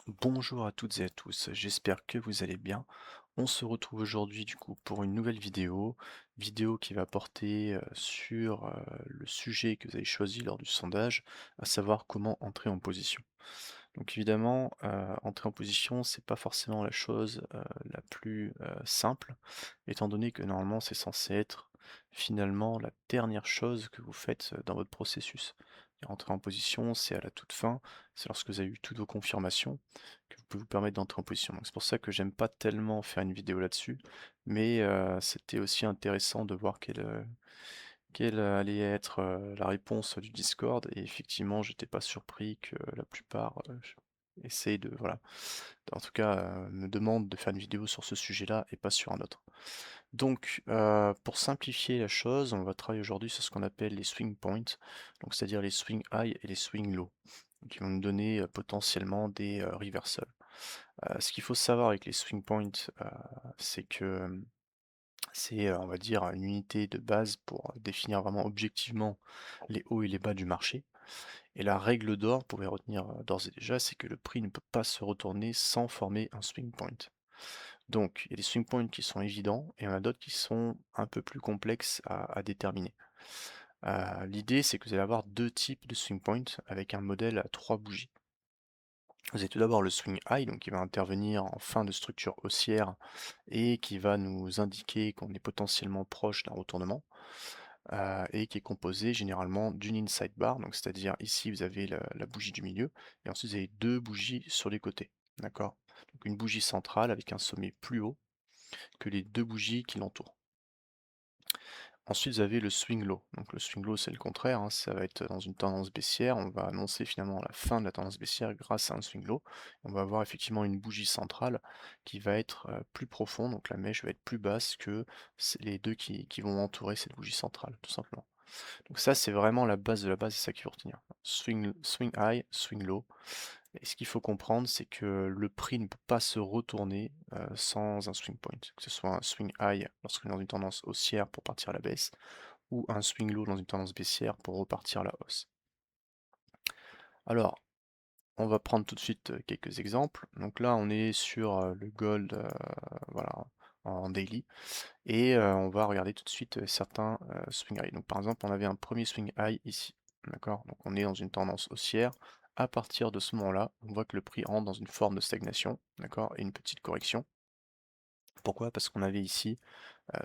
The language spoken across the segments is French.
Bonjour à toutes et à tous, j'espère que vous allez bien. On se retrouve aujourd'hui du coup pour une nouvelle vidéo qui va porter sur le sujet que vous avez choisi lors du sondage, à savoir comment entrer en position. Donc évidemment, entrer en position, c'est pas forcément la chose la plus simple, étant donné que normalement c'est censé être finalement la dernière chose que vous faites dans votre processus. Et entrer en position, c'est à la toute fin, c'est lorsque vous avez eu toutes vos confirmations que vous pouvez vous permettre d'entrer en position. Donc c'est pour ça que j'aime pas tellement faire une vidéo là-dessus, mais c'était aussi intéressant de voir quelle allait être la réponse du Discord, et effectivement, j'étais pas surpris que la plupart essayent de, voilà, en tout cas, me demandent de faire une vidéo sur ce sujet-là et pas sur un autre. Donc, pour simplifier la chose, on va travailler aujourd'hui sur ce qu'on appelle les swing points, donc c'est-à-dire les swing high et les swing low, qui vont nous donner potentiellement des reversals. Ce qu'il faut savoir avec les swing points, c'est que c'est, on va dire, une unité de base pour définir vraiment objectivement les hauts et les bas du marché. Et la règle d'or, vous pouvez retenir d'ores et déjà, c'est que le prix ne peut pas se retourner sans former un swing point. Donc, il y a des swing points qui sont évidents et il y en a d'autres qui sont un peu plus complexes à déterminer. L'idée, c'est que vous allez avoir deux types de swing points avec un modèle à trois bougies. Vous avez tout d'abord le swing high, donc qui va intervenir en fin de structure haussière et qui va nous indiquer qu'on est potentiellement proche d'un retournement, et qui est composé généralement d'une inside bar, donc c'est-à-dire ici vous avez la bougie du milieu, et ensuite vous avez deux bougies sur les côtés, d'accord? Donc une bougie centrale avec un sommet plus haut que les deux bougies qui l'entourent. Ensuite, vous avez le swing low. Donc le swing low, c'est le contraire, hein, ça va être dans une tendance baissière. On va annoncer finalement la fin de la tendance baissière grâce à un swing low. On va avoir effectivement une bougie centrale qui va être plus profonde, donc la mèche va être plus basse que les deux qui vont entourer cette bougie centrale, tout simplement. Donc ça, c'est vraiment la base de la base, c'est ça qu'il faut retenir. Swing high, swing low. Et ce qu'il faut comprendre, c'est que le prix ne peut pas se retourner sans un swing point. Que ce soit un swing high lorsqu'on est dans une tendance haussière pour partir à la baisse, ou un swing low dans une tendance baissière pour repartir à la hausse. Alors, on va prendre tout de suite quelques exemples. Donc là, on est sur le gold, voilà, en daily, et on va regarder tout de suite certains swing high. Donc par exemple, on avait un premier swing high ici, d'accord? Donc on est dans une tendance haussière. À partir de ce moment-là, on voit que le prix rentre dans une forme de stagnation, d'accord, et une petite correction. Pourquoi? Parce qu'on avait ici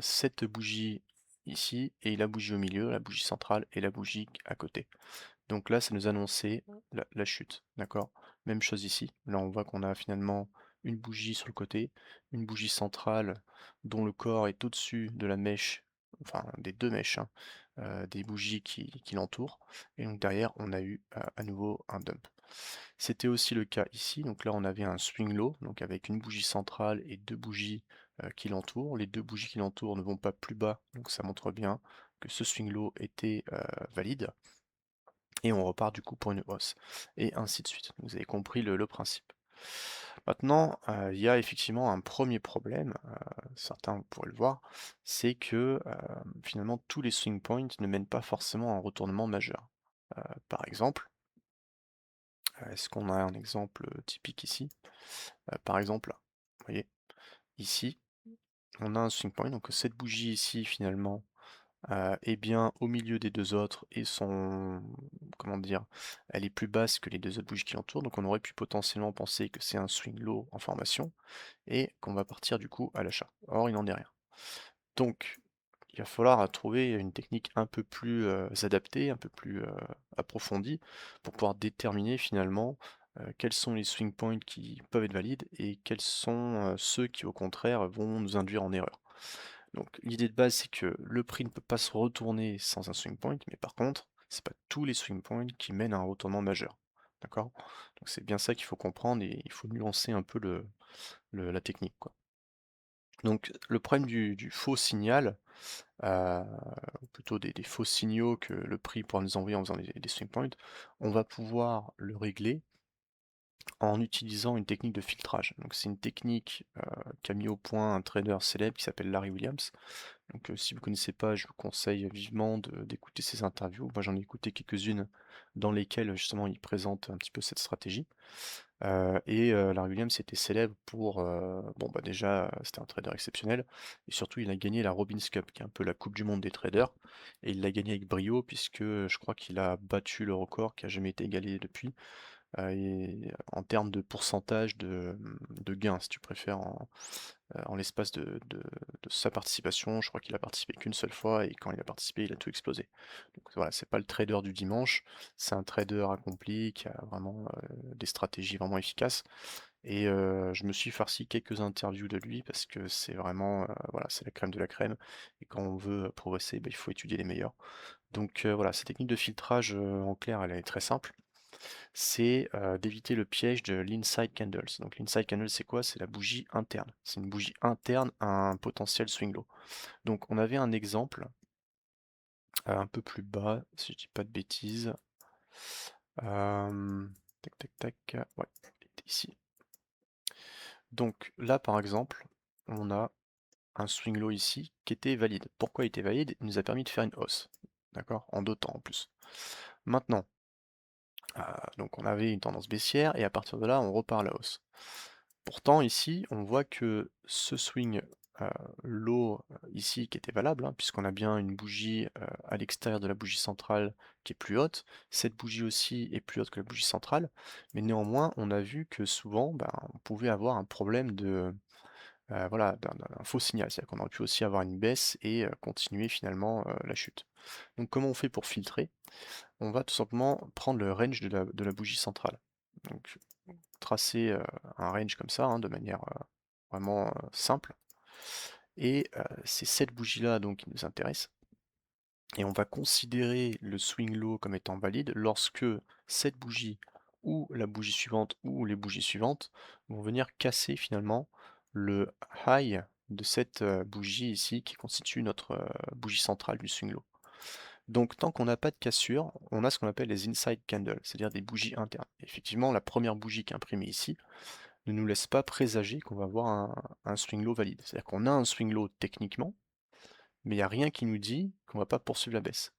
cette bougie ici, et la bougie au milieu, la bougie centrale et la bougie à côté. Donc là, ça nous annonçait la chute, d'accord? Même chose ici. Là, on voit qu'on a finalement une bougie sur le côté, une bougie centrale dont le corps est au-dessus de la mèche, enfin des deux mèches, hein, des bougies qui l'entourent. Et donc derrière, on a eu à nouveau un dump. C'était aussi le cas ici. Donc là, on avait un swing low, donc avec une bougie centrale et deux bougies qui l'entourent. Les deux bougies qui l'entourent ne vont pas plus bas, donc ça montre bien que ce swing low était valide, et on repart du coup pour une hausse, et ainsi de suite. Vous avez compris le principe. Maintenant, il y a effectivement un premier problème, certains pourraient le voir, c'est que finalement tous les swing points ne mènent pas forcément à un retournement majeur. Par exemple, est-ce qu'on a un exemple typique ici? Par exemple, là, vous voyez, ici, on a un swing point, donc cette bougie ici finalement est bien au milieu des deux autres, et son, comment dire, elle est plus basse que les deux autres bougies qui l'entourent, donc on aurait pu potentiellement penser que c'est un swing low en formation et qu'on va partir du coup à l'achat. Or, il n'en est rien. Donc, il va falloir trouver une technique un peu plus adaptée, un peu plus approfondie, pour pouvoir déterminer finalement quels sont les swing points qui peuvent être valides et quels sont ceux qui au contraire vont nous induire en erreur. Donc l'idée de base, c'est que le prix ne peut pas se retourner sans un swing point, mais par contre, c'est pas tous les swing points qui mènent à un retournement majeur. D'accord? Donc c'est bien ça qu'il faut comprendre, et il faut nuancer un peu la technique, quoi. Donc le problème du faux signal, ou plutôt des faux signaux que le prix pourra nous envoyer en faisant des swing points, on va pouvoir le régler en utilisant une technique de filtrage. Donc c'est une technique qu'a mis au point un trader célèbre qui s'appelle Larry Williams. Donc si vous ne connaissez pas, je vous conseille vivement d'écouter ses interviews. Moi j'en ai écouté quelques-unes dans lesquelles justement il présente un petit peu cette stratégie. Larry Williams était célèbre pour, bon bah déjà c'était un trader exceptionnel, et surtout il a gagné la Robins Cup, qui est un peu la coupe du monde des traders, et il l'a gagné avec brio puisque je crois qu'il a battu le record qui a jamais été égalé depuis, et en termes de pourcentage de gains, si tu préfères, en l'espace de sa participation. Je crois qu'il a participé qu'une seule fois, et quand il a participé, il a tout explosé. Donc voilà, c'est pas le trader du dimanche, c'est un trader accompli qui a vraiment des stratégies vraiment efficaces. Et je me suis farci quelques interviews de lui parce que c'est vraiment, voilà, c'est la crème de la crème. Et quand on veut progresser, bah, il faut étudier les meilleurs. Donc voilà, cette technique de filtrage, en clair, elle est très simple. C'est d'éviter le piège de l'inside candles. Donc l'inside candle, c'est quoi? C'est la bougie interne. C'est une bougie interne à un potentiel swing low. Donc on avait un exemple un peu plus bas, si je dis pas de bêtises. Tac tac tac. Ouais, il était ici. Donc là, par exemple, on a un swing low ici qui était valide. Pourquoi il était valide? Il nous a permis de faire une hausse. D'accord? En 2 temps en plus. Maintenant, donc on avait une tendance baissière et à partir de là, on repart à la hausse. Pourtant, ici, on voit que ce swing low ici qui était valable, hein, puisqu'on a bien une bougie à l'extérieur de la bougie centrale qui est plus haute. Cette bougie aussi est plus haute que la bougie centrale, mais néanmoins, on a vu que souvent, ben, on pouvait avoir un problème de voilà, d'un faux signal. C'est-à-dire qu'on aurait pu aussi avoir une baisse et continuer finalement la chute. Donc comment on fait pour filtrer? On va tout simplement prendre le range de la bougie centrale. Donc tracer un range comme ça, hein, de manière vraiment simple. Et c'est cette bougie-là donc qui nous intéresse. Et on va considérer le swing low comme étant valide lorsque cette bougie ou la bougie suivante ou les bougies suivantes vont venir casser finalement le high de cette bougie ici qui constitue notre bougie centrale du swing low. Donc tant qu'on n'a pas de cassure, on a ce qu'on appelle les inside candles, c'est-à-dire des bougies internes. Et effectivement, la première bougie qui est imprimée ici ne nous laisse pas présager qu'on va avoir un swing low valide. C'est-à-dire qu'on a un swing low techniquement, mais il n'y a rien qui nous dit qu'on ne va pas poursuivre la baisse.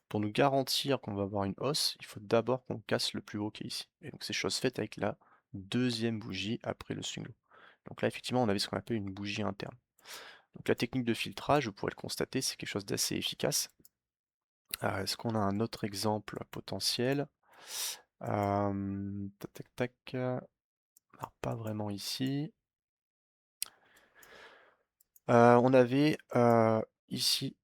Pour nous garantir qu'on va avoir une hausse, il faut d'abord qu'on casse le plus haut qui est ici. Et donc c'est chose faite avec la deuxième bougie après le swing low. Donc là, effectivement, on avait ce qu'on appelle une bougie interne. Donc la technique de filtrage, vous pourrez le constater, c'est quelque chose d'assez efficace. Est-ce qu'on a un autre exemple potentiel? Tac, tac, tac. Alors, pas vraiment ici. On avait ici,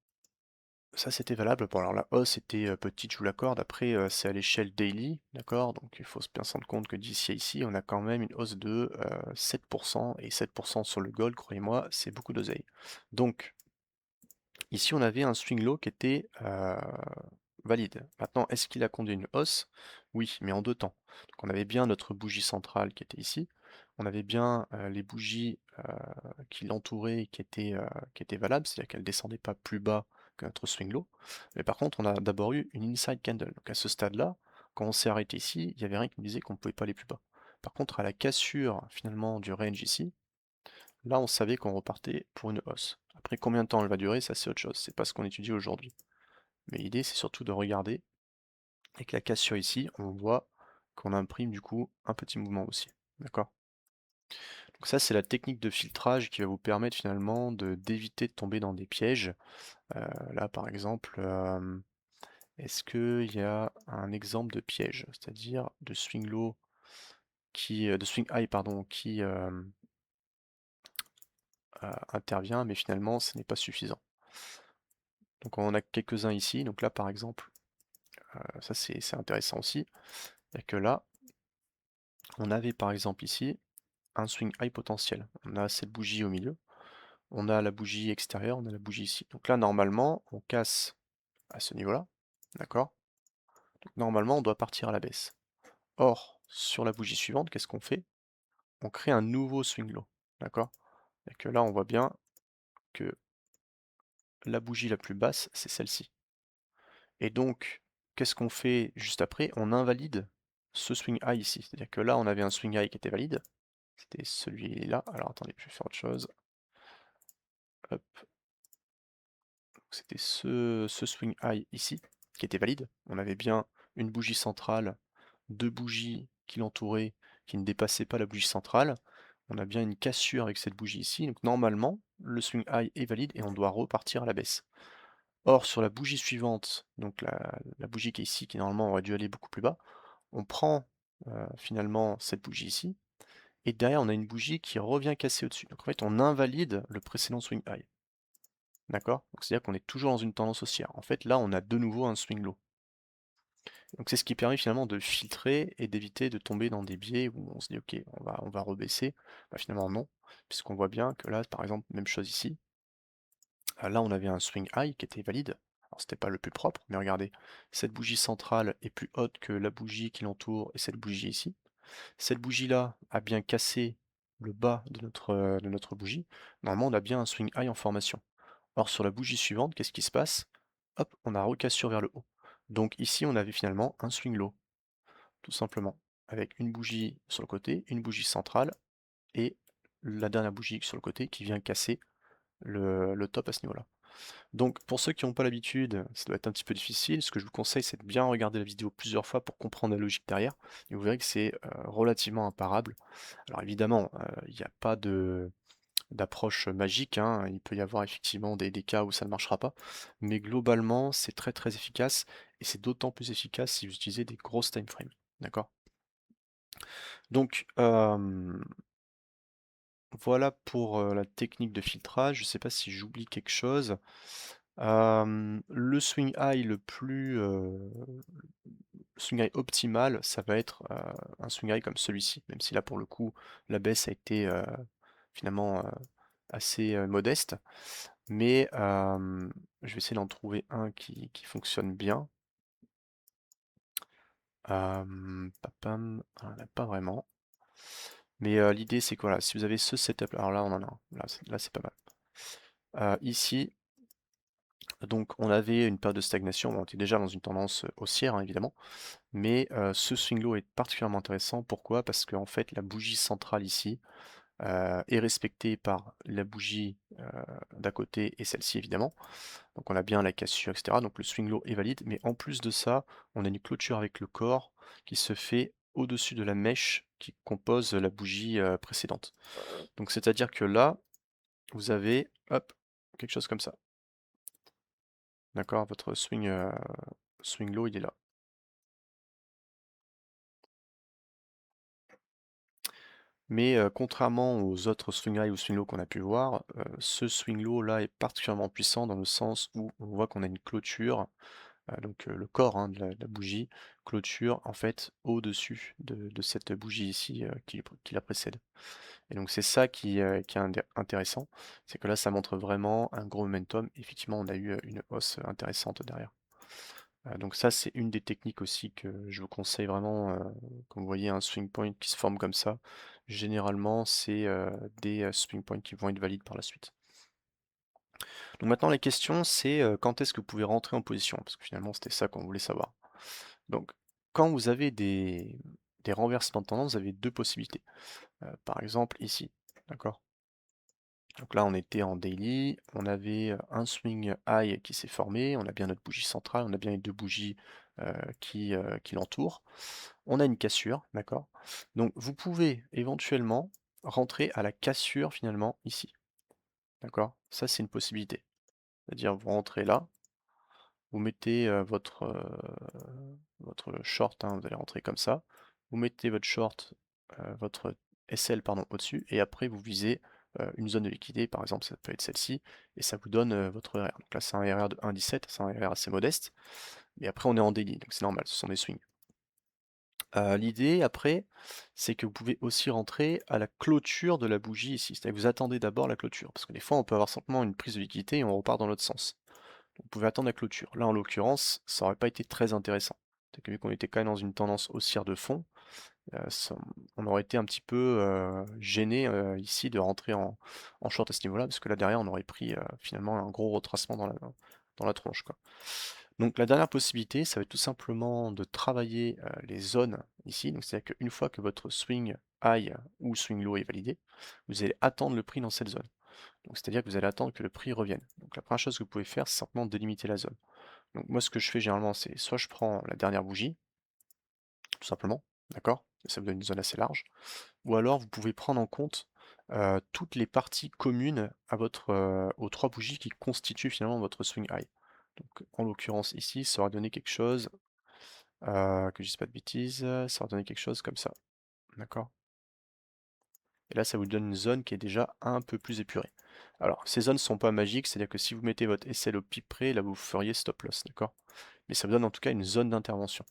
ça c'était valable. Bon, alors la hausse était petite, je vous l'accorde. Après, c'est à l'échelle daily, d'accord? Donc il faut bien se rendre compte que d'ici à ici, on a quand même une hausse de 7%. Et 7% sur le gold, croyez-moi, c'est beaucoup d'oseille. Donc, ici, on avait un swing low qui était valide. Maintenant, est-ce qu'il a conduit une hausse? Oui, mais en 2 temps. Donc on avait bien notre bougie centrale qui était ici. On avait bien les bougies qui l'entouraient qui étaient valables, c'est-à-dire qu'elles ne descendaient pas plus bas que notre swing low. Mais par contre, on a d'abord eu une inside candle. Donc à ce stade-là, quand on s'est arrêté ici, il n'y avait rien qui nous disait qu'on ne pouvait pas aller plus bas. Par contre, à la cassure finalement du range ici, là on savait qu'on repartait pour une hausse. Après combien de temps elle va durer, ça c'est autre chose, c'est pas ce qu'on étudie aujourd'hui. Mais l'idée c'est surtout de regarder, avec la cassure ici, on voit qu'on imprime du coup un petit mouvement aussi. D'accord? Donc ça c'est la technique de filtrage qui va vous permettre finalement d'éviter de tomber dans des pièges. Là par exemple, est-ce qu'il y a un exemple de piège? C'est-à-dire de swing low de swing high pardon, qui intervient, mais finalement ce n'est pas suffisant. Donc on en a quelques-uns ici. Donc là par exemple, ça c'est intéressant aussi. C'est que là, on avait par exemple ici un swing high potentiel. On a cette bougie au milieu, on a la bougie extérieure, on a la bougie ici. Donc là normalement on casse à ce niveau-là, d'accord? Donc normalement on doit partir à la baisse. Or, sur la bougie suivante, qu'est-ce qu'on fait? On crée un nouveau swing low, d'accord? Et que là on voit bien que la bougie la plus basse, c'est celle-ci. Et donc, qu'est-ce qu'on fait juste après? On invalide ce swing high ici. C'est-à-dire que là, on avait un swing high qui était valide. C'était celui-là. Alors attendez, je vais faire autre chose. Hop. C'était ce swing high ici qui était valide. On avait bien une bougie centrale, deux bougies qui l'entouraient, qui ne dépassaient pas la bougie centrale. On a bien une cassure avec cette bougie ici. Donc normalement, le swing high est valide et on doit repartir à la baisse. Or, sur la bougie suivante, donc la bougie qui est ici, qui normalement aurait dû aller beaucoup plus bas, on prend finalement cette bougie ici, et derrière on a une bougie qui revient casser au-dessus. Donc en fait on invalide le précédent swing high. D'accord? Donc c'est-à-dire qu'on est toujours dans une tendance haussière. En fait là on a de nouveau un swing low. Donc c'est ce qui permet finalement de filtrer et d'éviter de tomber dans des biais où on se dit ok on va rebaisser. Bah, finalement non, puisqu'on voit bien que là par exemple même chose ici. Là, on avait un swing high qui était valide. Alors, c'était pas le plus propre, mais regardez, cette bougie centrale est plus haute que la bougie qui l'entoure et cette bougie ici. Cette bougie-là a bien cassé le bas de notre bougie. Normalement, on a bien un swing high en formation. Or, sur la bougie suivante, qu'est-ce qui se passe? Hop, on a recassure vers le haut. Donc ici, on avait finalement un swing low, tout simplement, avec une bougie sur le côté, une bougie centrale et la dernière bougie sur le côté qui vient casser le top à ce niveau-là. Donc pour ceux qui n'ont pas l'habitude, ça doit être un petit peu difficile. Ce que je vous conseille, c'est de bien regarder la vidéo plusieurs fois pour comprendre la logique derrière. Et vous verrez que c'est relativement imparable. Alors évidemment, il n'y a pas d'approche magique, hein. Il peut y avoir effectivement des cas où ça ne marchera pas. Mais globalement, c'est très très efficace. Et c'est d'autant plus efficace si vous utilisez des grosses time frames. D'accord? Donc voilà pour la technique de filtrage. Je ne sais pas si j'oublie quelque chose. Le swing high swing high optimal, ça va être un swing high comme celui-ci, même si là pour le coup la baisse a été finalement assez modeste. Mais je vais essayer d'en trouver un qui fonctionne bien. Papam, on n'en a pas vraiment. Mais l'idée c'est que voilà, si vous avez ce setup, alors là on en a un, là c'est pas mal. Ici, donc on avait une période de stagnation, on était déjà dans une tendance haussière hein, évidemment, mais ce swing low est particulièrement intéressant. Pourquoi? Parce qu'en fait la bougie centrale ici est respectée par la bougie d'à côté et celle-ci évidemment. Donc on a bien la cassure, etc. Donc le swing low est valide, mais en plus de ça, on a une clôture avec le corps qui se fait au-dessus de la mèche qui compose la bougie précédente. Donc c'est-à-dire que là, vous avez hop, quelque chose comme ça. D'accord? Votre swing low, il est là. Mais contrairement aux autres swing high ou swing low qu'on a pu voir, ce swing low là est particulièrement puissant dans le sens où on voit qu'on a une clôture, donc le corps hein, de la bougie, clôture en fait au-dessus de cette bougie ici qui la précède. Et donc c'est ça qui est intéressant, c'est que là ça montre vraiment un gros momentum. Effectivement, on a eu une hausse intéressante derrière. Donc ça, c'est une des techniques aussi que je vous conseille vraiment, quand vous voyez un swing point qui se forme comme ça, généralement c'est des swing points qui vont être valides par la suite. Donc maintenant la question c'est quand est-ce que vous pouvez rentrer en position? Parce que finalement c'était ça qu'on voulait savoir. Donc quand vous avez des renversements de tendance, vous avez deux possibilités. Par exemple ici, d'accord? Donc là on était en daily, on avait un swing high qui s'est formé, on a bien notre bougie centrale, on a bien les deux bougies qui l'entourent. On a une cassure, d'accord? Donc vous pouvez éventuellement rentrer à la cassure finalement ici, d'accord? Ça c'est une possibilité. C'est-à-dire vous rentrez là, vous mettez votre short, hein, vous allez rentrer comme ça, vous mettez votre short, votre SL pardon, au-dessus, et après vous visez une zone de liquidité, par exemple ça peut être celle-ci, et ça vous donne votre RR. Donc là c'est un RR de 1,17, c'est un RR assez modeste, mais après on est en daily, donc c'est normal, ce sont des swings. L'idée après, c'est que vous pouvez aussi rentrer à la clôture de la bougie ici. C'est-à-dire que vous attendez d'abord la clôture, parce que des fois on peut avoir simplement une prise de liquidité et on repart dans l'autre sens. Donc vous pouvez attendre la clôture. Là en l'occurrence, ça aurait pas été très intéressant. C'est que vu qu'on était quand même dans une tendance haussière de fond, on aurait été un petit peu gêné ici de rentrer en short à ce niveau-là, parce que là derrière on aurait pris finalement un gros retracement dans la tronche, quoi. Donc la dernière possibilité, ça va être tout simplement de travailler les zones ici. Donc c'est-à-dire qu'une fois que votre swing high ou swing low est validé, vous allez attendre le prix dans cette zone. Donc c'est-à-dire que vous allez attendre que le prix revienne. Donc la première chose que vous pouvez faire, c'est simplement délimiter la zone. Donc moi ce que je fais généralement, c'est soit je prends la dernière bougie, tout simplement, d'accord? Ça vous donne une zone assez large. Ou alors vous pouvez prendre en compte toutes les parties communes à aux trois bougies qui constituent finalement votre swing high. Donc en l'occurrence ici, ça aurait donné quelque chose, que je dise pas de bêtises, ça aurait donné quelque chose comme ça, d'accord? Et là, ça vous donne une zone qui est déjà un peu plus épurée. Alors, ces zones ne sont pas magiques, c'est-à-dire que si vous mettez votre SL au pip près, là vous feriez stop loss, d'accord? Mais ça vous donne en tout cas une zone d'intervention.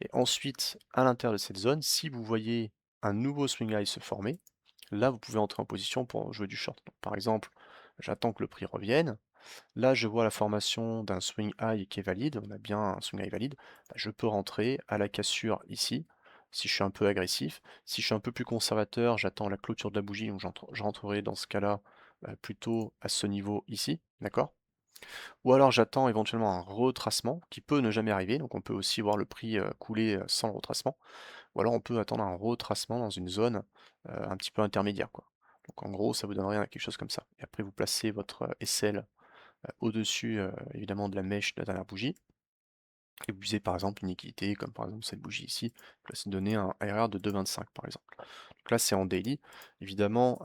Et ensuite, à l'intérieur de cette zone, si vous voyez un nouveau swing high se former, là vous pouvez entrer en position pour jouer du short. Donc, par exemple, j'attends que le prix revienne. Là, je vois la formation d'un swing high qui est valide. On a bien un swing high valide. Bah, je peux rentrer à la cassure ici, si je suis un peu agressif. Si je suis un peu plus conservateur, j'attends la clôture de la bougie, donc je rentrerai dans ce cas-là plutôt à ce niveau ici, d'accord? Ou alors j'attends éventuellement un retracement qui peut ne jamais arriver, donc on peut aussi voir le prix couler sans le retracement. Ou alors on peut attendre un retracement dans une zone un petit peu intermédiaire, quoi. Donc en gros, ça vous donnerait quelque chose comme ça. Et après, vous placez votre SL au-dessus évidemment de la mèche de la dernière bougie, et vous visez par exemple une liquidité, comme par exemple cette bougie ici, là c'est donner un ARR de 2,25 par exemple. Donc là c'est en daily, évidemment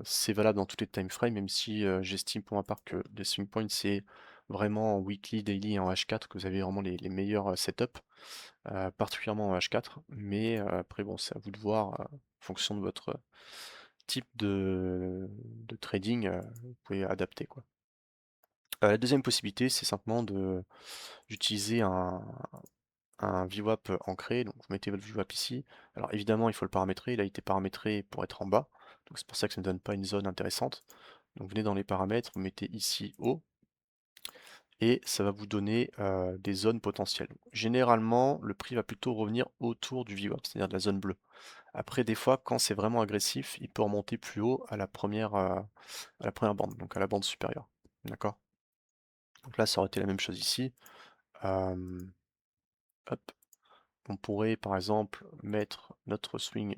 c'est valable dans tous les time frames, même si j'estime pour ma part que les swing points c'est vraiment en weekly, daily et en H4 que vous avez vraiment les meilleurs setups, particulièrement en H4, mais après bon c'est à vous de voir en fonction de votre type de trading, vous pouvez adapter quoi. La deuxième possibilité, c'est simplement d'utiliser un VWAP ancré. Donc vous mettez votre VWAP ici. Alors évidemment, il faut le paramétrer. Il a été paramétré pour être en bas. Donc c'est pour ça que ça ne donne pas une zone intéressante. Donc vous venez dans les paramètres, vous mettez ici haut et ça va vous donner des zones potentielles. Généralement, le prix va plutôt revenir autour du VWAP, c'est-à-dire de la zone bleue. Après, des fois, quand c'est vraiment agressif, il peut remonter plus haut à la première bande, donc à la bande supérieure. D'accord? Donc là, ça aurait été la même chose ici. Euh, Hop, on pourrait par exemple mettre notre swing,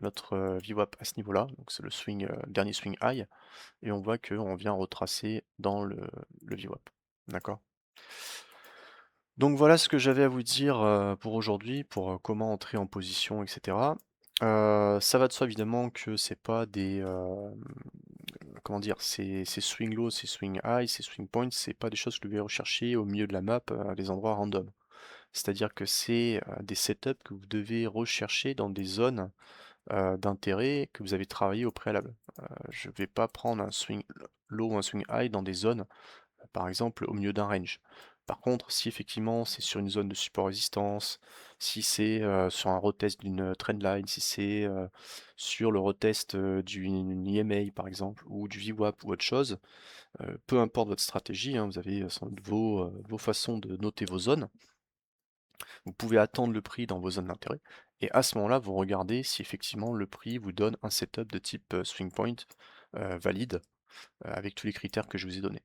notre VWAP à ce niveau-là, donc c'est le swing, dernier swing high, et on voit qu'on vient retracer dans le VWAP. D'accord? Donc voilà ce que j'avais à vous dire pour aujourd'hui, pour comment entrer en position, etc. Ça va de soi évidemment que c'est pas comment dire, ces swing low, ces swing high, ces swing points, c'est pas des choses que vous allez rechercher au milieu de la map, à des endroits random. C'est-à-dire que c'est des setups que vous devez rechercher dans des zones d'intérêt que vous avez travaillé au préalable. Je ne vais pas prendre un swing low ou un swing high dans des zones, par exemple au milieu d'un range. Par contre, si effectivement c'est sur une zone de support résistance, si c'est sur un retest d'une trendline, si c'est sur le retest d'une EMA par exemple, ou du VWAP ou autre chose, peu importe votre stratégie, hein, vous avez sans doute vos façons de noter vos zones. Vous pouvez attendre le prix dans vos zones d'intérêt et à ce moment-là, vous regardez si effectivement le prix vous donne un setup de type swing point valide avec tous les critères que je vous ai donnés.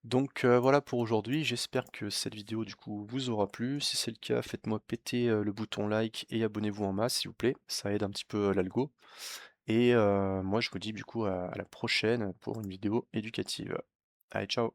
Donc voilà pour aujourd'hui, j'espère que cette vidéo du coup vous aura plu. Si c'est le cas, faites-moi péter le bouton like et abonnez-vous en masse s'il vous plaît, ça aide un petit peu l'algo. Et moi je vous dis du coup à la prochaine pour une vidéo éducative. Allez, ciao!